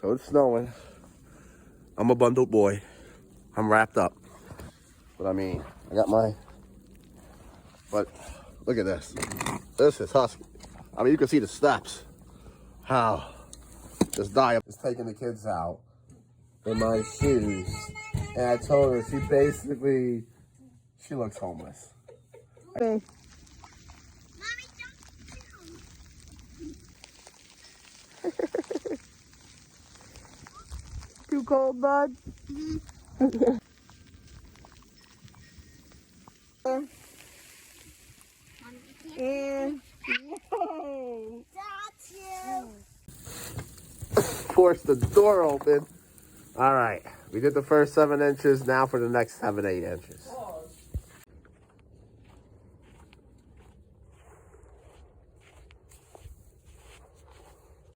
So it's snowing. I'm a bundled boy. I'm wrapped up. But I mean, I got my... But look at this. This is husky. I mean, you can see the steps. How this Dia is taking the kids out in my shoes. And I told her she looks homeless. Mommy, too cold, bud? And whoa! Got you. Force the door open. All right, we did the first 7 inches. Now for the next 7, 8 inches.